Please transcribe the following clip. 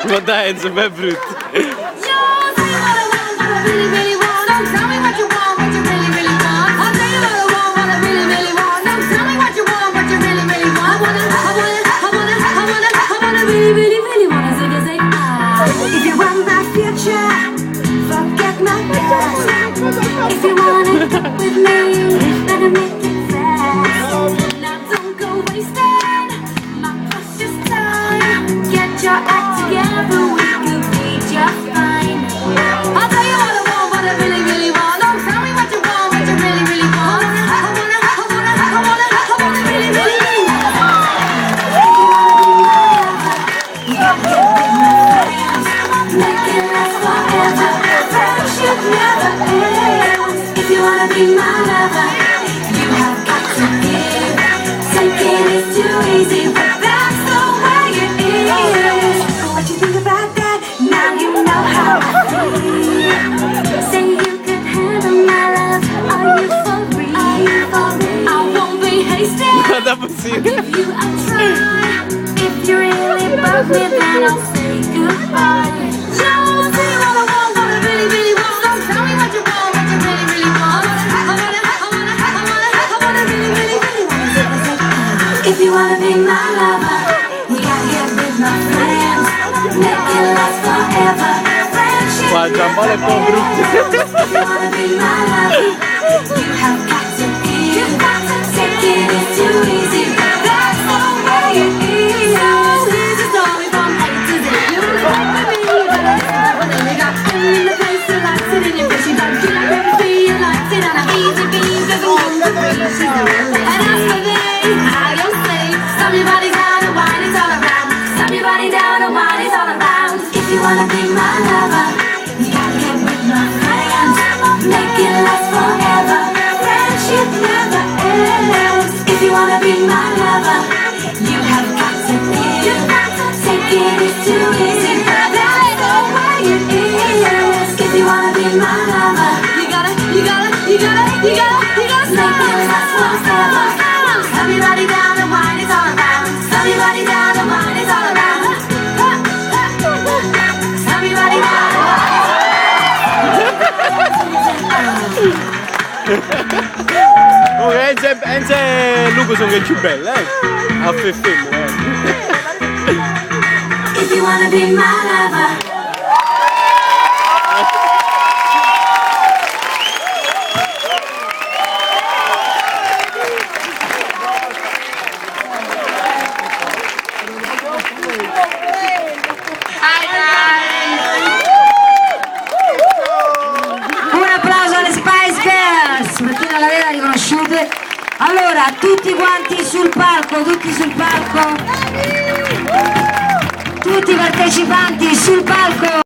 Ma dai Enzo, è brutto. If you want my future, forget my past. If you wanna get with me, better make it fast. Now don't go wasting my precious time. Get your act together, we could be just fine. I'll tell you what I want, what I really, really want. Don't tell me what you want, what you really, really want. I wanna really, really, really want. If you wanna be my lover, you gotta get with my friends. Make it last forever. Friendship never ends. If you wanna be my lover, you have got to give. Taking is too easy, but that's the way it is. What you think about that? Now you know how I feel. Say you can handle my love. Are you for real? I won't be hasty. Guarda I'll possibile. give you a try. If you really love me, then I'll say goodbye. Just say what I want, what I really, really want. Don't tell me what you want, what you really, really want. I wanna really, really, really want. If you wanna be my lover, you gotta get with my friends. Make it last forever. Friendship Guarda, Giampaolo è un po' brutto. if you wanna be my lover, you have got to give. Taking is too easy, but that's the way it is. So here's a story from A to Z. You like with me, you gotta listen to the nigga. In the place you like, sitting in your face, you don't feel like everything you like. Sit on a easy beam, doesn't want to breathe. She's the real thing. And as for me, I don't say, stop your body down and wine, it's all around. Stop your body down and wine, it's all around. If you wanna be my lover, you gotta get with my friends. Make it last forever. Friendship never ends. If you wanna be my lover, you have got to give. Taking is too easy, but that's the way it is. If you wanna be my lover, you gotta make it last forever. Stop your body down and wine, it's all around. Stop your body down and wine, it's all around. Stop your body down and wine. Oh, Enzo e Luca sono che più belle, a film, If you wanna be my lover. Un applauso alle Spice Girls, Martina l'aveva riconosciute. Allora, tutti quanti sul palco, tutti i partecipanti sul palco.